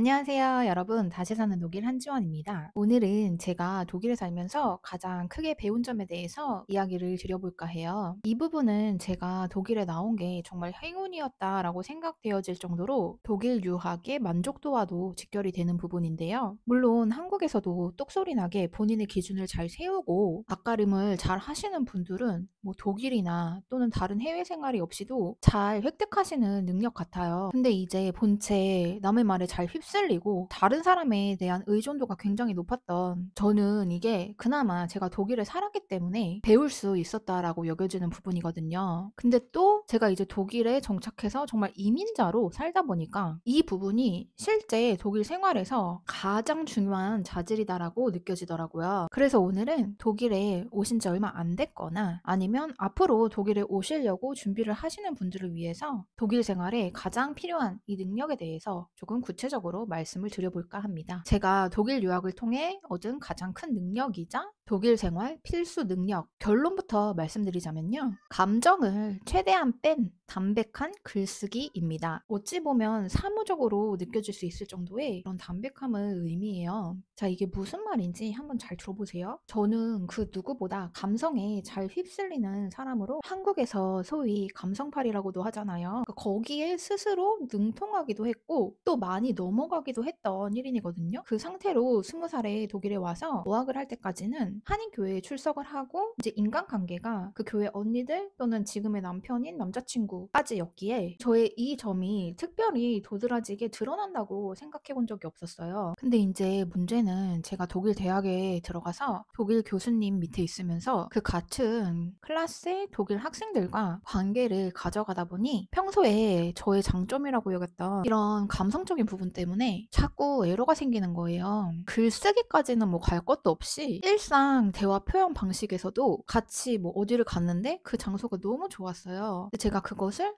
안녕하세요, 여러분. 다시 사는 독일 한지원입니다. 오늘은 제가 독일에 살면서 가장 크게 배운 점에 대해서 이야기를 드려볼까 해요. 이 부분은 제가 독일에 나온 게 정말 행운이었다라고 생각되어질 정도로 독일 유학의 만족도와도 직결이 되는 부분인데요. 물론 한국에서도 똑소리 나게 본인의 기준을 잘 세우고 앞가림을 잘 하시는 분들은 뭐 독일이나 또는 다른 해외 생활이 없이도 잘 획득하시는 능력 같아요. 근데 이제 본체 남의 말에 잘 휩쓸리고 다른 사람에 대한 의존도가 굉장히 높았던 저는 이게 그나마 제가 독일에 살았기 때문에 배울 수 있었다라고 여겨지는 부분이거든요. 근데 또 제가 이제 독일에 정착해서 정말 이민자로 살다 보니까 이 부분이 실제 독일 생활에서 가장 중요한 자질이다라고 느껴지더라고요. 그래서 오늘은 독일에 오신 지 얼마 안 됐거나 아니면 앞으로 독일에 오시려고 준비를 하시는 분들을 위해서 독일 생활에 가장 필요한 이 능력에 대해서 조금 구체적으로 말씀을 드려볼까 합니다. 제가 독일 유학을 통해 얻은 가장 큰 능력이자 독일 생활 필수 능력, 결론부터 말씀드리자면요. 감정을 최대한 뺀 담백한 글쓰기입니다. 어찌 보면 사무적으로 느껴질 수 있을 정도의 그런 담백함을 의미해요. 자, 이게 무슨 말인지 한번 잘 들어보세요. 저는 그 누구보다 감성에 잘 휩쓸리는 사람으로 한국에서 소위 감성팔이라고도 하잖아요. 그러니까 거기에 스스로 능통하기도 했고 또 많이 넘어가기도 했던 1인이거든요. 그 상태로 20살에 독일에 와서 어학을 할 때까지는 한인교회에 출석을 하고 이제 인간관계가 그 교회 언니들 또는 지금의 남편인 남자친구까지였기에 저의 이 점이 특별히 도드라지게 드러난다고 생각해 본 적이 없었어요. 근데 이제 문제는 제가 독일 대학에 들어가서 독일 교수님 밑에 있으면서 그 같은 클래스의 독일 학생들과 관계를 가져가다 보니 평소에 저의 장점이라고 여겼던 이런 감성적인 부분 때문에 자꾸 에러가 생기는 거예요. 글쓰기까지는 뭐 갈 것도 없이 일상 대화 표현 방식에서도 같이 뭐 어디를 갔는데 그 장소가 너무 좋았어요. 근데 제가 그것을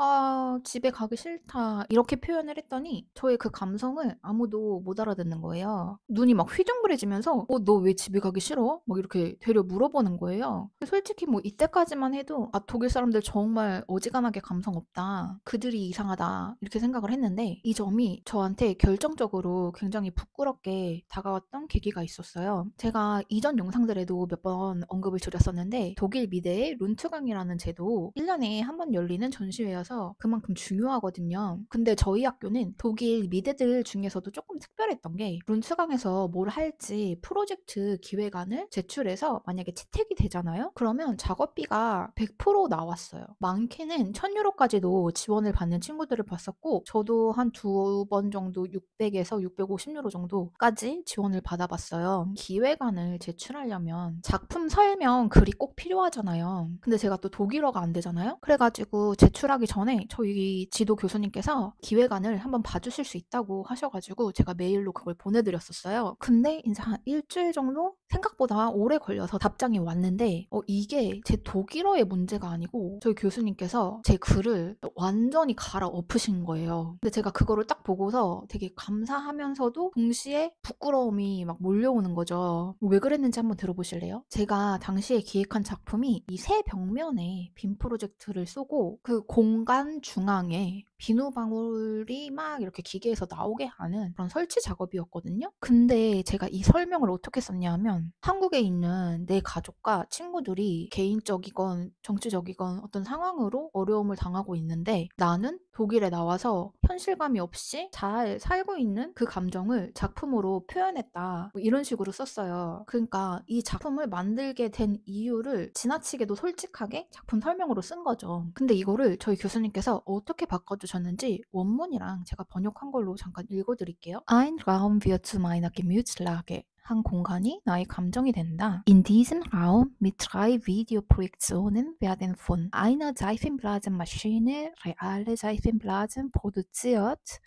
집에 가기 싫다 이렇게 표현을 했더니 저의 그 감성을 아무도 못 알아듣는 거예요. 눈이 막 휘둥그레지면서 너 왜 집에 가기 싫어? 막 이렇게 되려 물어보는 거예요. 솔직히 뭐 이때까지만 해도 독일 사람들 정말 어지간하게 감성 없다. 그들이 이상하다. 이렇게 생각을 했는데 이 점이 저한테 결정적으로 굉장히 부끄럽게 다가왔던 계기가 있었어요. 제가 이전 영상들에도 몇 번 언급을 드렸었는데 독일 미대의 룬트강이라는 제도 1년에 한 번 열리는 전시회여서 그만큼 중요하거든요. 근데 저희 학교는 독일 미대들 중에서도 조금 특별했던 게 룬트강에서 뭘 할지 프로젝트 기획안을 제출해서 만약에 채택이 되잖아요? 그러면 작업비가 100% 나왔어요. 많게는 1000유로까지도 지원을 받는 친구들을 봤었고 저도 한 2번 정도 600에서 650유로 정도까지 지원을 받아봤어요. 기획안을 제출하려면 작품 설명 글이 꼭 필요하잖아요. 근데 제가 또 독일어가 안 되잖아요. 그래가지고 제출하기 전에 저희 지도 교수님께서 기획안을 한번 봐주실 수 있다고 하셔가지고 제가 메일로 그걸 보내드렸었어요. 근데 이제 한 일주일 정도 생각보다 오래 걸려서 답장이 왔는데 이게 제 독일어의 문제가 아니고 저희 교수님께서 제 글을 완전히 갈아엎으신 거예요. 근데 제가 그거를 딱 보고서 되게 감사하면서도 동시에 부끄러움이 막 몰려오는 거죠. 왜 그랬는지 한번 들어보실래요? 제가 당시에 기획한 작품이 이 새 벽면에 빔 프로젝트를 쏘고 그 공간 중앙에 비누방울이 막 이렇게 기계에서 나오게 하는 그런 설치 작업이었거든요. 근데 제가 이 설명을 어떻게 썼냐면 한국에 있는 내 가족과 친구들이 개인적이건 정치적이건 어떤 상황으로 어려움을 당하고 있는데 나는 독일에 나와서 현실감이 없이 잘 살고 있는 그 감정을 작품으로 표현했다. 뭐 이런 식으로 썼어요. 그러니까 이 작품을 만들게 된 이유를 지나치게도 솔직하게 작품 설명으로 쓴 거죠. 근데 이거를 저희 교수님께서 어떻게 바꿔주셨는지 원문이랑 제가 번역한 걸로 잠깐 읽어드릴게요. Ein Raum wird zu meiner Gemütslage. 한 공간이 나의 감정이 된다. In diesem Raum mit 3 Videoprojektionen werden von einer Seifenblasenmaschine reale Seifenblasen produziert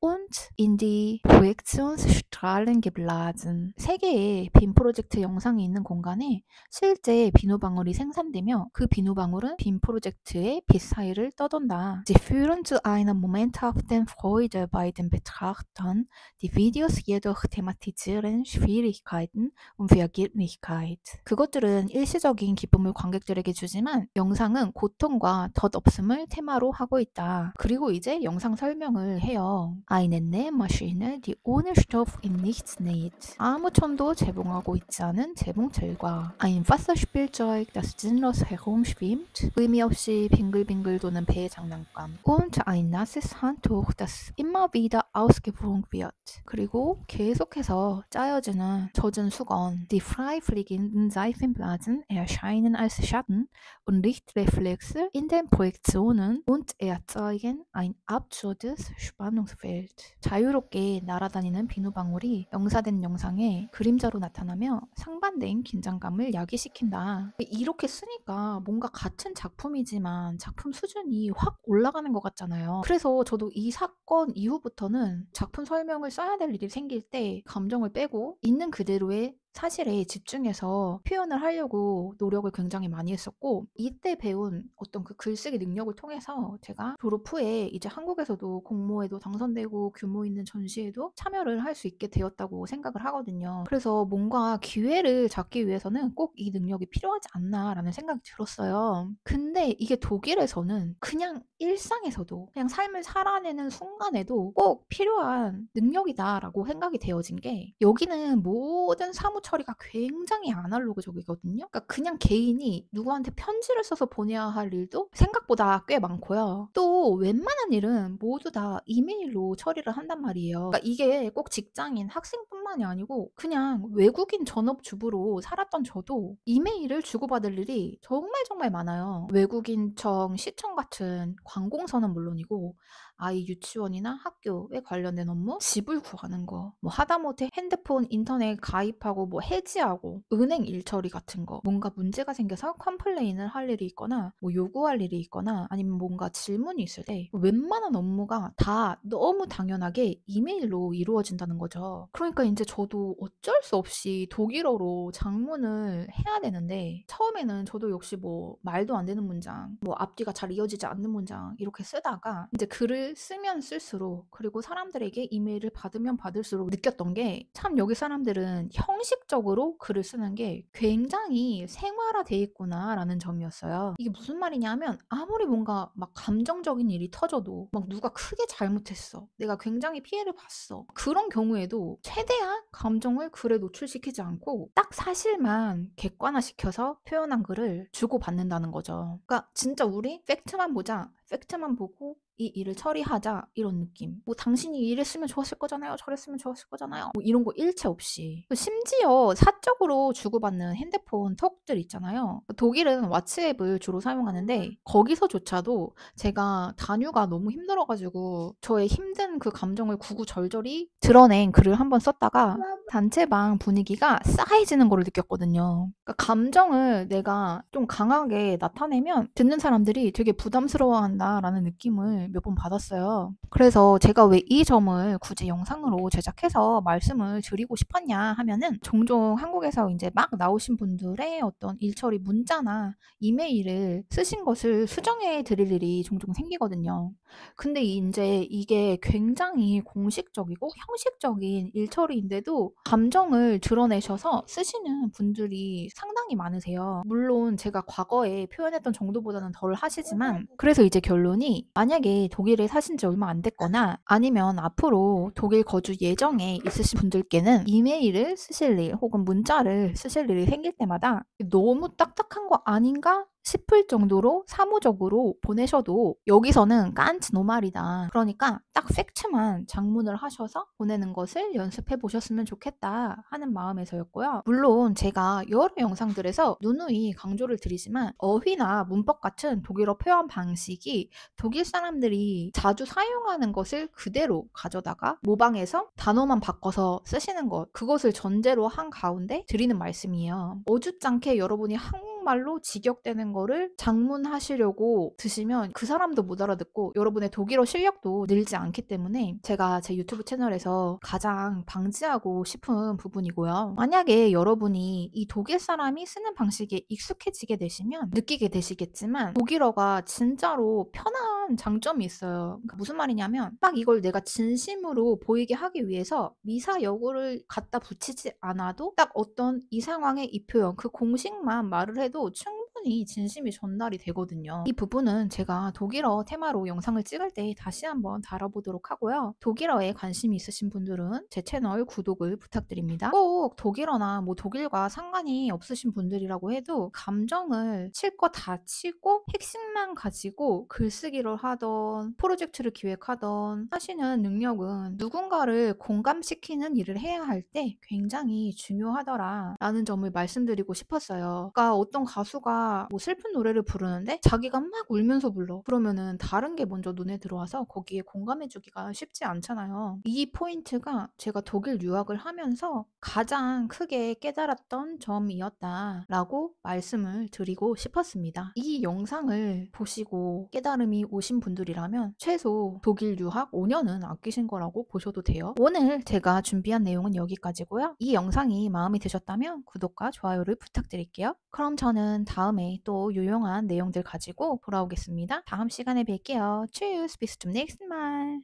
und in die Projektionsstrahlen geblasen. 세 개의 빔 프로젝트 영상이 있는 공간에 실제 비누방울이 생산되며 그 비누방울은 빔 프로젝트의 빛 사이를 떠돈다. Sie führen zu einer momenthaften Freude bei den Betrachtern. Die Videos jedoch thematisieren Schwierigkeiten und Vergeblichkeit. 그것들은 일시적인 기쁨을 관객들에게 주지만 영상은 고통과 덧없음을 테마로 하고 있다. 그리고 이제 영상 설명을 해요. Eine Nähmaschine, die ohne Stoff in nichts näht. 아무 천도 제공하고 있지 않은 재봉틀과 Ein Wasserspielzeug, das sinnlos herumschwimmt. 의미 없이 빙글빙글 도는 배 장난감. Und ein nasses Handtuch, das immer wieder ausgewogen wird. 그리고 계속해서 짜여지는 젖은 수건. Die frei fliegenden Seifenblasen erscheinen als Schatten und Lichtreflexe in den Projektionen und erzeugen ein absurdes Spannungsfeld. 자유롭게 날아다니는 비누방울이 영사된 영상에 그림자로 나타나며 상반된 긴장감을 야기시킨다. 이렇게 쓰니까 뭔가 같은 작품이지만 작품 수준이 확 올라가는 것 같잖아요. 그래서 저도 이 사건 이후부터는 작품 설명을 써야 될 일이 생길 때 감정을 빼고 있는 그대로의 사실에 집중해서 표현을 하려고 노력을 굉장히 많이 했었고, 이때 배운 어떤 그 글쓰기 능력을 통해서 제가 졸업 후에 이제 한국에서도 공모에도 당선되고 규모 있는 전시에도 참여를 할 수 있게 되었다고 생각을 하거든요. 그래서 뭔가 기회를 잡기 위해서는 꼭 이 능력이 필요하지 않나라는 생각이 들었어요. 근데 이게 독일에서는 그냥 일상에서도 그냥 삶을 살아내는 순간에도 꼭 필요한 능력이다라고 생각이 되어진 게, 여기는 모든 사무 처리가 굉장히 아날로그적이거든요. 그러니까 그냥 개인이 누구한테 편지를 써서 보내야 할 일도 생각보다 꽤 많고요. 또 웬만한 일은 모두 다 이메일로 처리를 한단 말이에요. 그러니까 이게 꼭 직장인, 학생뿐만이 아니고 그냥 외국인 전업주부로 살았던 저도 이메일을 주고받을 일이 정말 많아요. 외국인청, 시청 같은 관공서는 물론이고 아이 유치원이나 학교에 관련된 업무, 집을 구하는 거, 뭐 하다못해 핸드폰 인터넷 가입하고 뭐 해지하고 은행 일 처리 같은 거, 뭔가 문제가 생겨서 컴플레인을 할 일이 있거나 뭐 요구할 일이 있거나 아니면 뭔가 질문이 있을 때 웬만한 업무가 다 너무 당연하게 이메일로 이루어진다는 거죠. 그러니까 이제 저도 어쩔 수 없이 독일어로 장문을 해야 되는데, 처음에는 저도 역시 뭐 말도 안 되는 문장, 뭐 앞뒤가 잘 이어지지 않는 문장 이렇게 쓰다가 이제 글을 쓰면 쓸수록, 그리고 사람들에게 이메일을 받으면 받을수록 느꼈던 게, 참 여기 사람들은 형식적으로 글을 쓰는 게 굉장히 생활화돼 있구나라는 점이었어요. 이게 무슨 말이냐면, 아무리 뭔가 막 감정적인 일이 터져도, 막 누가 크게 잘못했어, 내가 굉장히 피해를 봤어, 그런 경우에도 최대한 감정을 글에 노출시키지 않고 딱 사실만 객관화시켜서 표현한 글을 주고받는다는 거죠. 그러니까 진짜 우리 팩트만 보자, 팩트만 보고 이 일을 처리하자, 이런 느낌. 뭐 당신이 이랬으면 좋았을 거잖아요, 저랬으면 좋았을 거잖아요, 뭐 이런 거 일체 없이. 심지어 사적으로 주고받는 핸드폰 톡들 있잖아요. 독일은 왓츠앱을 주로 사용하는데 거기서조차도 제가 단유가 너무 힘들어가지고 저의 힘든 그 감정을 구구절절히 드러낸 글을 한번 썼다가 단체방 분위기가 싸해지는 거를 느꼈거든요. 그러니까 감정을 내가 좀 강하게 나타내면 듣는 사람들이 되게 부담스러워한다라는 느낌을 몇 번 받았어요. 그래서 제가 왜 이 점을 굳이 영상으로 제작해서 말씀을 드리고 싶었냐 하면은, 종종 한국에서 이제 막 나오신 분들의 어떤 일처리 문자나 이메일을 쓰신 것을 수정해 드릴 일이 종종 생기거든요. 근데 인제 이게 굉장히 공식적이고 형식적인 일처리인데도 감정을 드러내셔서 쓰시는 분들이 상당히 많으세요. 물론 제가 과거에 표현했던 정도보다는 덜 하시지만, 그래서 이제 결론이, 만약에 독일에 사신 지 얼마 안 됐거나 아니면 앞으로 독일 거주 예정에 있으신 분들께는 이메일을 쓰실 일 혹은 문자를 쓰실 일이 생길 때마다 '너무 딱딱한 거 아닌가?' 싶을 정도로 사무적으로 보내셔도 여기서는 깐츠 노말이다. 그러니까 딱 팩트만 장문을 하셔서 보내는 것을 연습해 보셨으면 좋겠다 하는 마음에서였고요. 물론 제가 여러 영상들에서 누누이 강조를 드리지만, 어휘나 문법 같은 독일어 표현 방식이 독일 사람들이 자주 사용하는 것을 그대로 가져다가 모방해서 단어만 바꿔서 쓰시는 것, 그것을 전제로 한 가운데 드리는 말씀이에요. 어줍잖게 여러분이 한국말로 직역되는 거를 장문하시려고 드시면 그 사람도 못 알아듣고 여러분의 독일어 실력도 늘지 않기 때문에 제가 제 유튜브 채널에서 가장 방지하고 싶은 부분이고요. 만약에 여러분이 이 독일 사람이 쓰는 방식에 익숙해지게 되시면 느끼게 되시겠지만, 독일어가 진짜로 편한 장점이 있어요. 그러니까 무슨 말이냐면, 딱 이걸 내가 진심으로 보이게 하기 위해서 미사여구를 갖다 붙이지 않아도 딱 어떤 이 상황의 이 표현, 그 공식만 말을 해도 충분히 충분히 진심이 전달이 되거든요. 이 부분은 제가 독일어 테마로 영상을 찍을 때 다시 한번 다뤄보도록 하고요. 독일어에 관심이 있으신 분들은 제 채널 구독을 부탁드립니다. 꼭 독일어나 뭐 독일과 상관이 없으신 분들이라고 해도 감정을 칠 거 다 치고 핵심만 가지고 글쓰기를 하던 프로젝트를 기획하던 하시는 능력은 누군가를 공감시키는 일을 해야 할 때 굉장히 중요하더라 라는 점을 말씀드리고 싶었어요. 그러니까 어떤 가수가 뭐 슬픈 노래를 부르는데 자기가 막 울면서 불러. 그러면은 다른 게 먼저 눈에 들어와서 거기에 공감해주기가 쉽지 않잖아요. 이 포인트가 제가 독일 유학을 하면서 가장 크게 깨달았던 점이었다라고 말씀을 드리고 싶었습니다. 이 영상을 보시고 깨달음이 오신 분들이라면 최소 독일 유학 5년은 아끼신 거라고 보셔도 돼요. 오늘 제가 준비한 내용은 여기까지고요. 이 영상이 마음에 드셨다면 구독과 좋아요를 부탁드릴게요. 그럼 저는 다음에 또 유용한 내용들 가지고 돌아오겠습니다. 다음 시간에 뵐게요. Tschüss, bis zum nächsten Mal.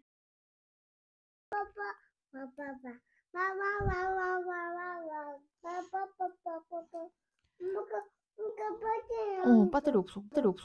배터리 없어. 배터리 없어.